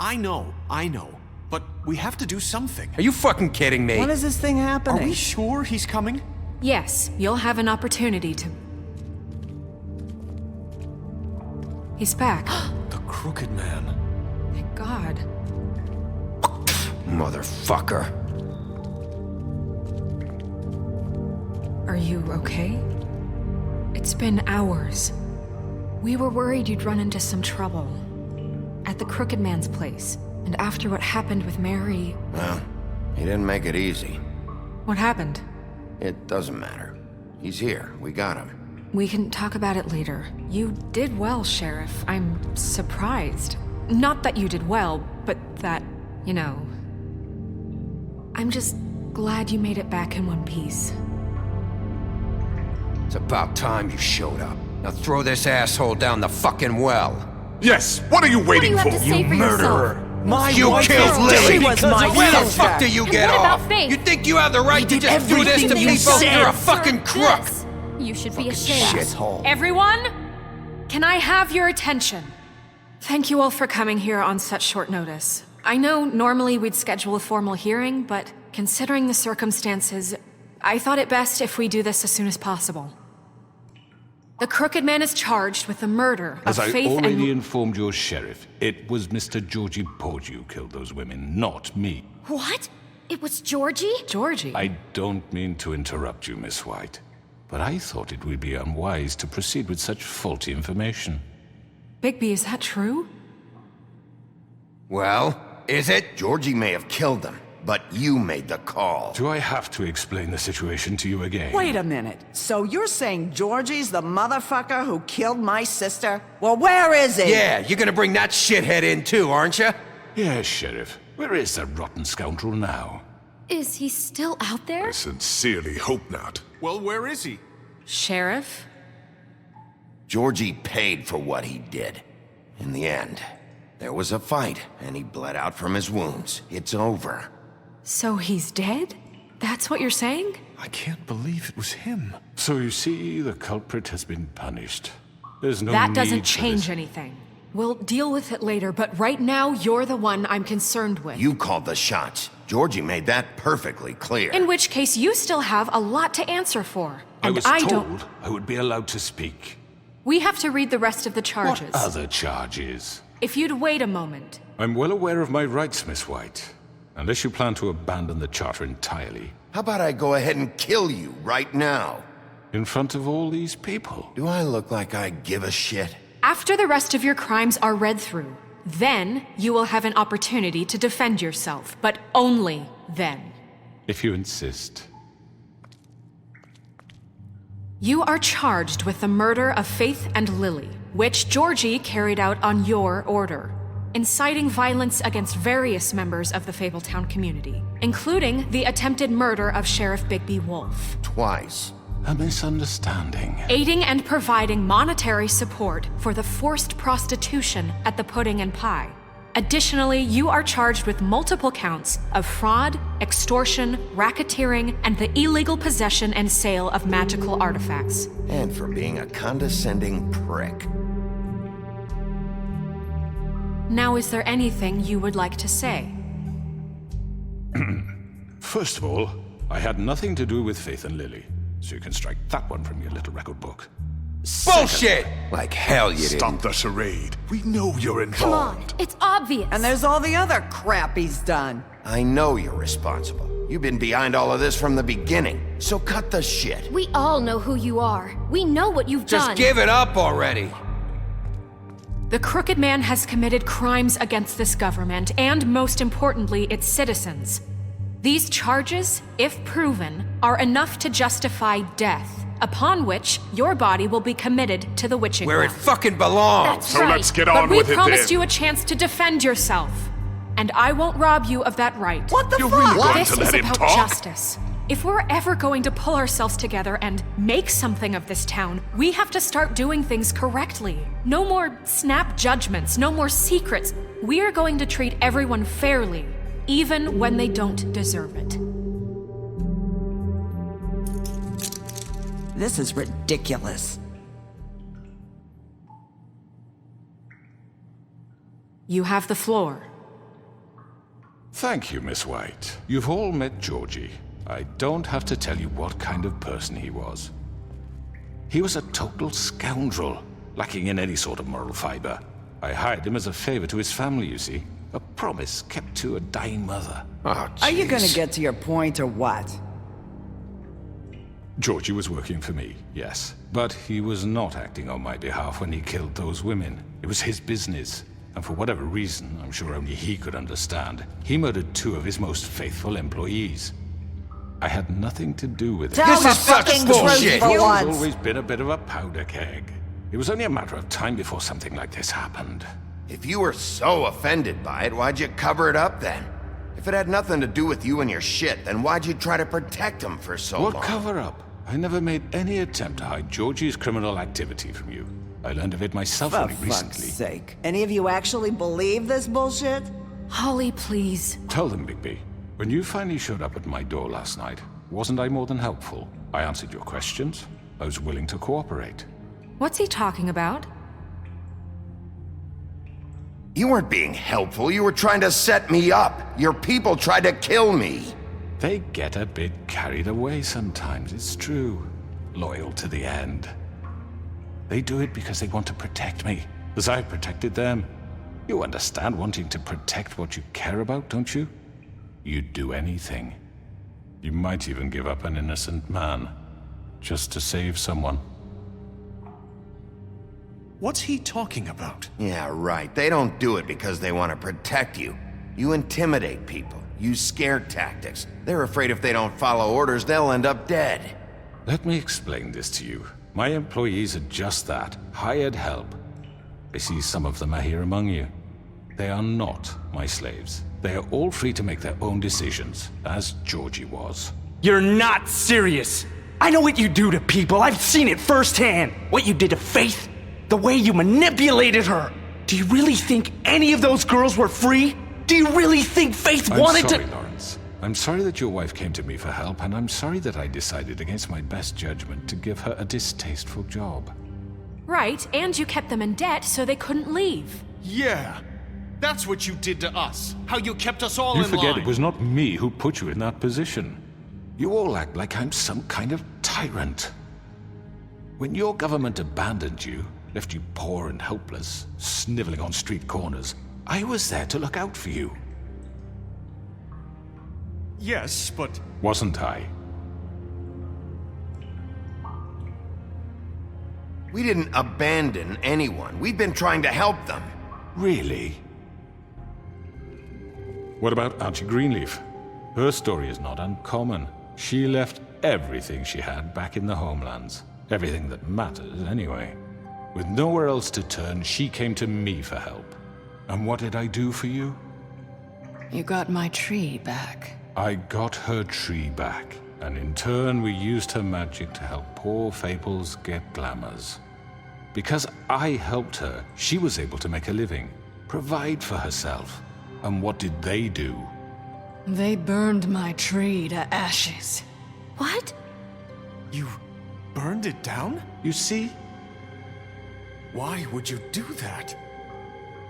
I know. But we have to do something. Are you fucking kidding me? When is this thing happening? Are we sure he's coming? Yes, you'll have an opportunity to... He's back. The Crooked Man. Thank God. Motherfucker. Are you okay? It's been hours. We were worried you'd run into some trouble. At the Crooked Man's place. And after what happened with Mary... Well, he didn't make it easy. What happened? It doesn't matter. He's here. We got him. We can talk about it later. You did well, Sheriff. I'm surprised. Not that you did well, but that, you know... I'm just glad you made it back in one piece. It's about time you showed up. Now throw this asshole down the fucking well. Yes, what are you waiting What do you have to say for yourself? You killed Lily! She was my Where the sister. fuck do you get what about off? Faith? You think you have the right to did just do this to everything you people? said. You're a fucking crook! This. You should be ashamed. Shithole. Everyone, can I have your attention? Thank you all for coming here on such short notice. I know normally we'd schedule a formal hearing, but considering the circumstances, I thought it best if we do this as soon as possible. The Crooked Man is charged with the murder of As I Faith already and... informed your sheriff, it was Mr. Georgie Porge who killed those women, not me. What? It was Georgie? Georgie? I don't mean to interrupt you, Miss White, but I thought it would be unwise to proceed with such faulty information. Bigby, is that true? Well, is it? Georgie may have killed them, but you made the call. Do I have to explain the situation to you again? Wait a minute. So you're saying Georgie's the motherfucker who killed my sister? Well, where is he? Yeah, you're gonna bring that shithead in too, aren't you? Yes, Sheriff. Where is that rotten scoundrel now? Is he still out there? I sincerely hope not. Well, where is he? Sheriff? Georgie paid for what he did. In the end, there was a fight, and he bled out from his wounds. It's over. So he's dead? That's what you're saying? I can't believe it was him. So you see, the culprit has been punished. There's no That need doesn't for change this. anything. We'll deal with it later, but right now, you're the one I'm concerned with. You called the shots. Georgie made that perfectly clear. In which case, you still have a lot to answer for. I And was don't... told I would be allowed to speak. We have to read the rest of the charges. What other charges? If you'd wait a moment. I'm well aware of my rights, Miss White. Unless you plan to abandon the charter entirely. How about I go ahead and kill you right now? In front of all these people. Do I look like I give a shit? After the rest of your crimes are read through, then you will have an opportunity to defend yourself, but only then. If you insist. You are charged with the murder of Faith and Lily, which Georgie carried out on your order, inciting violence against various members of the Fabletown community, including the attempted murder of Sheriff Bigby Wolf. Twice. A misunderstanding. Aiding and providing monetary support for the forced prostitution at the Pudding and Pie. Additionally, you are charged with multiple counts of fraud, extortion, racketeering, and the illegal possession and sale of magical artifacts. And for being a condescending prick. Now, is there anything you would like to say? First of all, I had nothing to do with Faith and Lily. So you can strike that one from your little record book. Bullshit! Like hell you Stop didn't. the charade. We know you're Come on, involved. it's obvious. And there's all the other crap he's done. I know you're responsible. You've been behind all of this from the beginning. So cut the shit. We all know who you are. We know what you've Just done. give it up already. The Crooked Man has committed crimes against this government and, most importantly, its citizens. These charges, if proven, are enough to justify death, upon which your body will be committed to the witching Where it ground. fucking belongs. That's So right. let's get But on we with it promised then. you a chance to defend yourself, and I won't rob you of that right. What the You're fuck? really going This to is let him about talk? justice. If we're ever going to pull ourselves together and make something of this town, we have to start doing things correctly. No more snap judgments, no more secrets. We are going to treat everyone fairly, even when they don't deserve it. This is ridiculous. You have the floor. Thank you, Miss White. You've all met Georgie. I don't have to tell you what kind of person he was. He was a total scoundrel, lacking in any sort of moral fiber. I hired him as a favor to his family, you see. A promise kept to a dying mother. Oh, Are you gonna jeez. get to your point or what? Georgie was working for me, yes. But he was not acting on my behalf when he killed those women. It was his business. And for whatever reason, I'm sure only he could understand, he murdered 2 of his most faithful employees. I had nothing to do with it. Tell the is such fucking bullshit. truth for He's once. always been a bit of a powder keg. It was only a matter of time before something like this happened. If you were so offended by it, why'd you cover it up then? If it had nothing to do with you and your shit, then why'd you try to protect him for so long? What cover-up? I never made any attempt to hide Georgie's criminal activity from you. I learned of it myself For only fuck's recently. sake. Any of you actually believe this bullshit? Holly, please. Tell them, Bigby. When you finally showed up at my door last night, wasn't I more than helpful? I answered your questions. I was willing to cooperate. What's he talking about? You weren't being helpful, you were trying to set me up. Your people tried to kill me. They get a bit carried away sometimes, it's true. Loyal to the end. They do it because they want to protect me, as I protected them. You understand wanting to protect what you care about, don't you? You'd do anything. You might even give up an innocent man, just to save someone. What's he talking about? Yeah, right. They don't do it because they want to protect you. You intimidate people, use scare tactics. They're afraid if they don't follow orders, they'll end up dead. Let me explain this to you. My employees are just that, hired help. I see some of them are here among you. They are not my slaves. They are all free to make their own decisions, as Georgie was. You're not serious. I know what you do to people. I've seen it firsthand. What you did to Faith, the way you manipulated her. Do you really think any of those girls were free? Do you really think Faith wanted I'm sorry, to— Lawrence. I'm sorry that your wife came to me for help, and I'm sorry that I decided against my best judgment to give her a distasteful job. Right, and you kept them in debt so they couldn't leave. Yeah. That's what you did to us. How you kept us all You in forget line. it was not me who put you in that position. You all act like I'm some kind of tyrant. When your government abandoned you, left you poor and helpless, sniveling on street corners, I was there to look out for you. Yes, but Wasn't I? We didn't abandon anyone. We've been trying to help them. Really? What about Auntie Greenleaf? Her story is not uncommon. She left everything she had back in the homelands. Everything that matters, anyway. With nowhere else to turn, she came to me for help. And what did I do for you? You got my tree back. I got her tree back, and in turn we used her magic to help poor Fables get glamours. Because I helped her, she was able to make a living, provide for herself. And what did they do? They burned my tree to ashes. What? you burned it down? You see? Why would you do that?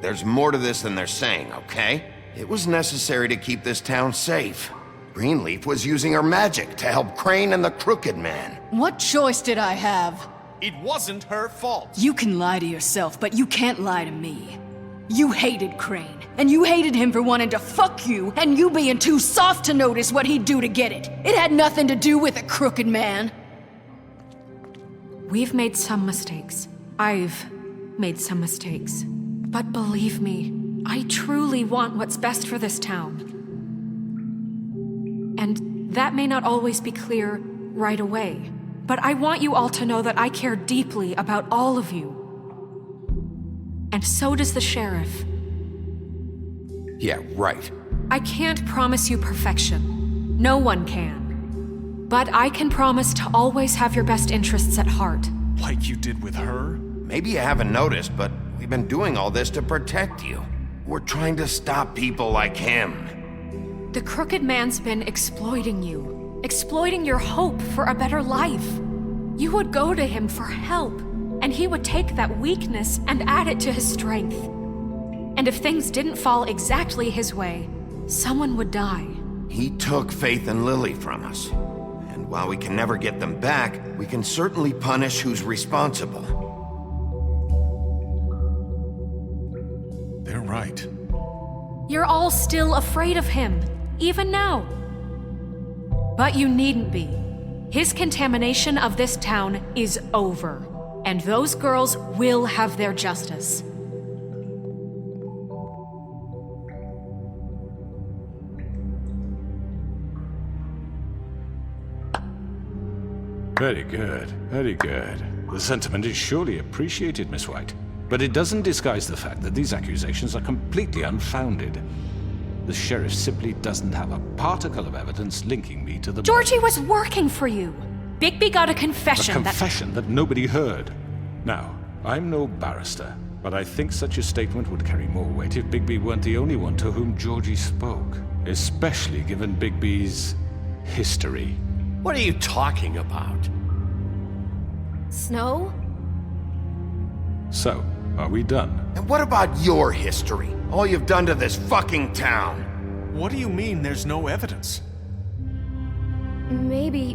There's more to this than they're saying, okay? It was necessary to keep this town safe. Greenleaf was using her magic to help Crane and the Crooked Man. What choice did I have? It wasn't her fault. You can lie to yourself, but you can't lie to me. You hated Crane, and you hated him for wanting to fuck you, and you being too soft to notice what he'd do to get it. It had nothing to do with a crooked man. We've made some mistakes. I've made some mistakes. But believe me, I truly want what's best for this town. And that may not always be clear right away, but I want you all to know that I care deeply about all of you. And so does the sheriff. Yeah, right. I can't promise you perfection. No one can. But I can promise to always have your best interests at heart. Like you did with her? Maybe you haven't noticed, but we've been doing all this to protect you. We're trying to stop people like him. The Crooked Man's been exploiting you. Exploiting your hope for a better life. You would go to him for help, and he would take that weakness and add it to his strength. And if things didn't fall exactly his way, someone would die. He took Faith and Lily from us. And while we can never get them back, we can certainly punish who's responsible. They're right. You're all still afraid of him, even now. But you needn't be. His contamination of this town is over, and those girls will have their justice. Very good, very good. The sentiment is surely appreciated, Miss White. But it doesn't disguise the fact that these accusations are completely unfounded. The sheriff simply doesn't have a particle of evidence linking me to the... Georgie was working for you. Bigby got a confession A confession that nobody heard. Now, I'm no barrister, but I think such a statement would carry more weight if Bigby weren't the only one to whom Georgie spoke. Especially given Bigby's history. What are you talking about? Snow? So, are we done? And what about your history? All you've done to this fucking town? What do you mean there's no evidence? Maybe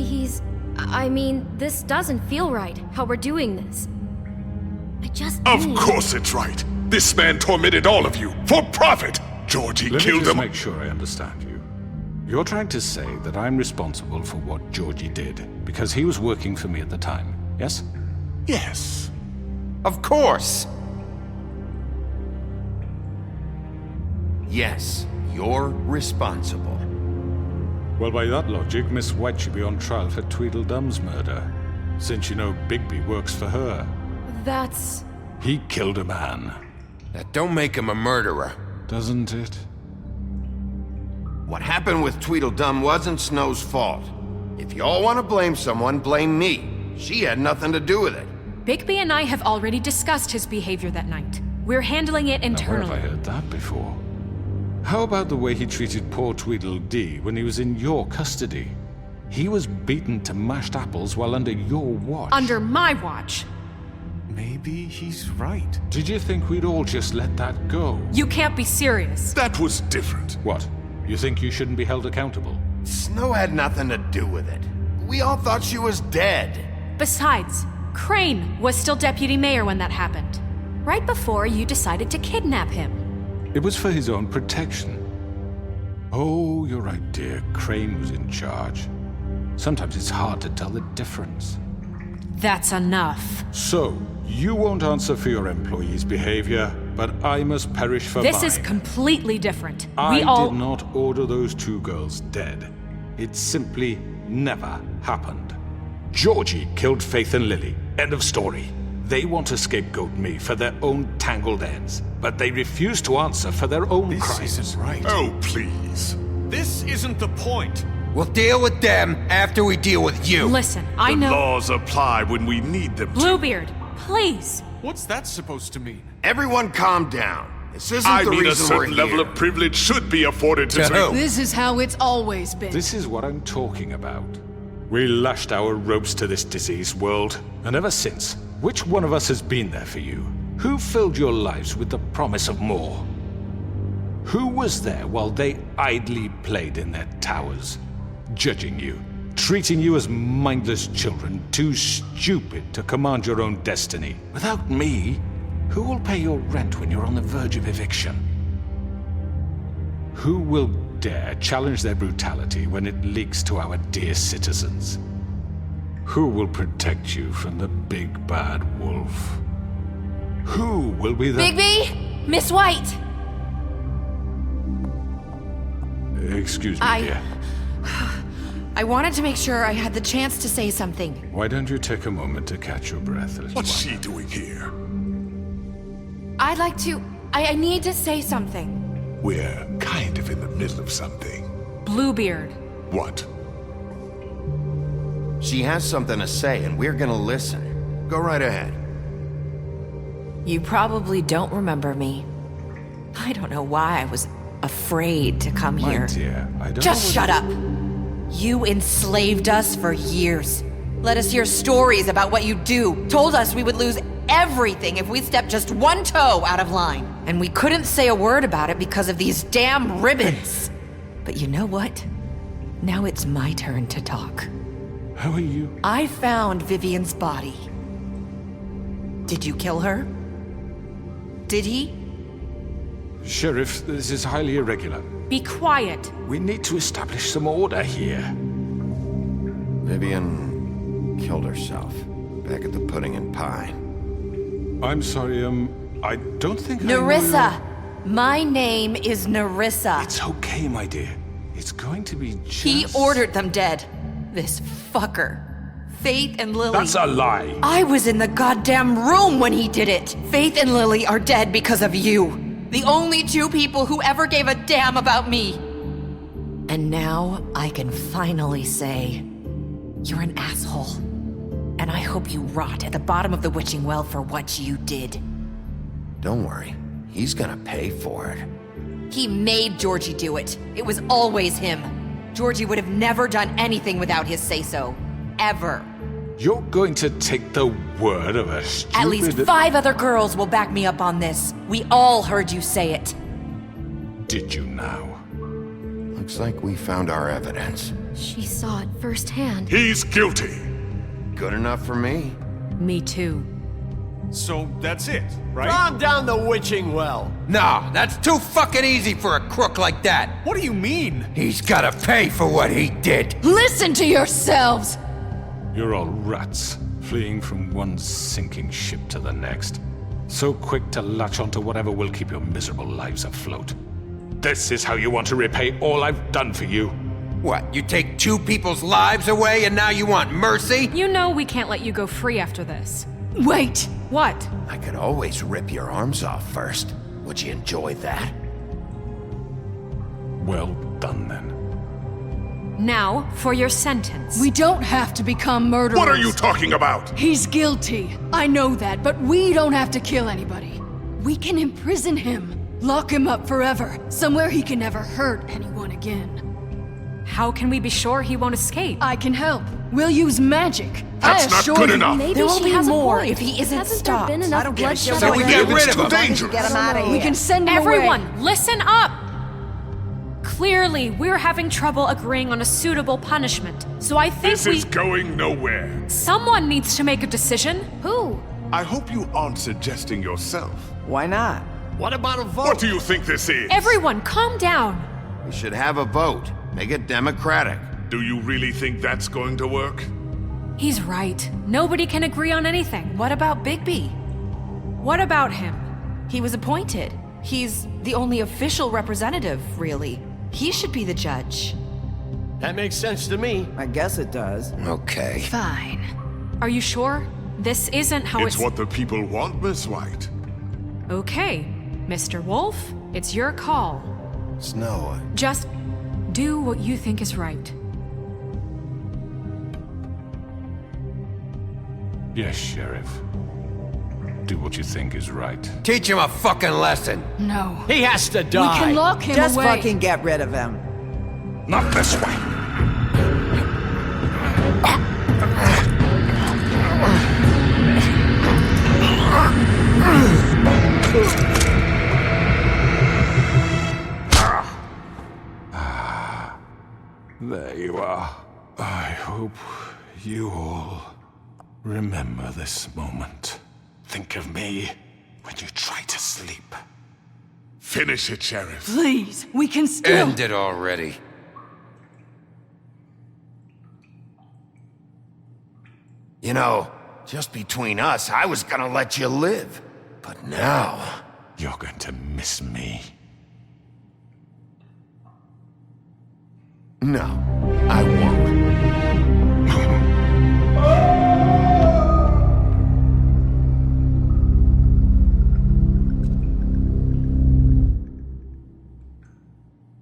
he's... I mean, this doesn't feel right, how we're doing this. I just Of need... course it's right. This man tormented all of you for profit. Georgie Let me killed just them. make sure I understand you. You're trying to say that I'm responsible for what Georgie did because he was working for me at the time, yes? Yes. Of course! Yes, you're responsible. Well, by that logic, Miss White should be on trial for Tweedledum's murder, since you know Bigby works for her. That's... He killed a man. That don't make him a murderer. Doesn't it? What happened with Tweedledum wasn't Snow's fault. If y'all want to blame someone, blame me. She had nothing to do with it. Bigby and I have already discussed his behavior that night. We're handling it Now, where internally. have I heard that before? How about the way he treated poor Tweedledee when he was in your custody? He was beaten to mashed apples while under your watch. Under my watch. Maybe he's right. Did you think we'd all just let that go? You can't be serious. That was different. What? You think you shouldn't be held accountable? Snow had nothing to do with it. We all thought she was dead. Besides, Crane was still deputy mayor when that happened. Right before you decided to kidnap him. It was for his own protection. Oh, you're right, dear. Crane was in charge. Sometimes it's hard to tell the difference. That's enough. So, you won't answer for your employees' behavior, but I must perish for This mine. is completely different. I We all... did not order those two girls dead. It simply never happened. Georgie killed Faith and Lily. End of story. They want to scapegoat me for their own tangled ends, but they refuse to answer for their own This crimes. isn't right. Oh, please. This isn't the point. We'll deal with them after we deal with you. Listen, I The know... laws apply when we need them to. Bluebeard, please. What's that supposed to mean? Everyone calm down. This isn't I the mean, a reason we're certain here. level of privilege should be afforded to who? This is how it's always been. This is what I'm talking about. We lashed our ropes to this diseased world, and ever since, which one of us has been there for you? Who filled your lives with the promise of more? Who was there while they idly played in their towers, judging you, treating you as mindless children, too stupid to command your own destiny? Without me, who will pay your rent when you're on the verge of eviction? Who will dare challenge their brutality when it leaks to our dear citizens? Who will protect you from the big bad wolf? Who will be the... Bigby! Miss White! Excuse me, dear. I wanted to make sure I had the chance to say something. Why don't you take a moment to catch your breath, little What's one? she doing here? I'd like to... I need to say something. We're kind of in the middle of something. Bluebeard. What? She has something to say, and we're gonna listen. Go right ahead. You probably don't remember me. I don't know why I was afraid to come My here. dear, I don't Just know shut up! You enslaved us for years. Let us hear stories about what you do. Told us we would lose everything if we stepped just one toe out of line. And we couldn't say a word about it because of these damn ribbons. But you know what? Now it's my turn to talk. How are you? I found Vivian's body. Did you kill her? Did he? Sheriff, this is highly irregular. Be quiet. We need to establish some order here. Vivian killed herself back at the Pudding and Pie. I'm sorry, I don't think Narissa! My name is Narissa. It's okay, my dear. It's going to be just... He ordered them dead. This fucker. Faith and Lily. That's a lie. I was in the goddamn room when he did it. Faith and Lily are dead because of you. The only two people who ever gave a damn about me. And now I can finally say, you're an asshole. And I hope you rot at the bottom of the witching well for what you did. Don't worry, he's gonna pay for it. He made Georgie do it. It was always him. Georgie would have never done anything without his say-so. Ever. You're going to take the word of a stupid... At least 5 other girls will back me up on this. We all heard you say it. Did you now? Looks like we found our evidence. She saw it firsthand. He's guilty. Good enough for me. Me too. So that's it, right? Calm down the witching well. No, that's too fucking easy for a crook like that. What do you mean? He's gotta pay for what he did. Listen to yourselves! You're all rats, fleeing from one sinking ship to the next. So quick to latch onto whatever will keep your miserable lives afloat. This is how you want to repay all I've done for you? What, you take 2 people's lives away and now you want mercy? You know we can't let you go free after this. Wait! What? I could always rip your arms off first. Would you enjoy that? Well done, then. Now, for your sentence. We don't have to become murderers. What are you talking about? He's guilty. I know that, but we don't have to kill anybody. We can imprison him. Lock him up forever. Somewhere he can never hurt anyone again. How can we be sure he won't escape? I can help. We'll use magic. That's I not assure good you. enough. Maybe There will she be has more a point. if he isn't Hasn't stopped. there been enough I don't give a bloodshed shit. So we already? get rid of him. It's too dangerous. Get him out of here. We can send him Everyone, away. listen up! Clearly, we're having trouble agreeing on a suitable punishment. So I think This is going nowhere. someone needs to make a decision. Who? I hope you aren't suggesting yourself. Why not? What about a vote? What do you think this is? Everyone, calm down. We should have a vote. Make it democratic. Do you really think that's going to work? He's right. Nobody can agree on anything. What about Bigby? What about him? He was appointed. He's the only official representative, really. He should be the judge. That makes sense to me. I guess it does. Okay. Fine. Are you sure? This isn't how It's what the people want, Miss White. Okay, Mr. Wolf, it's your call. Snow, Just do what you think is right. Yes, Sheriff. Do what you think is right. Teach him a fucking lesson. No. He has to We die. can lock him Just away. fucking get rid of him. Not this way! There you are. I hope you all remember this moment. Think of me when you try to sleep. Finish it, Sheriff. Please, we can still. End it already. you know, just between us, I was gonna let you live. But now... You're going to miss me. No, I won't.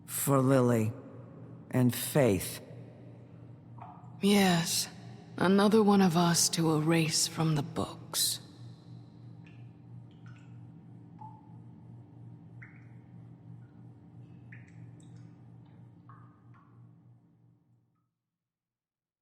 For Lily and Faith. Yes. Another one of us to erase from the books.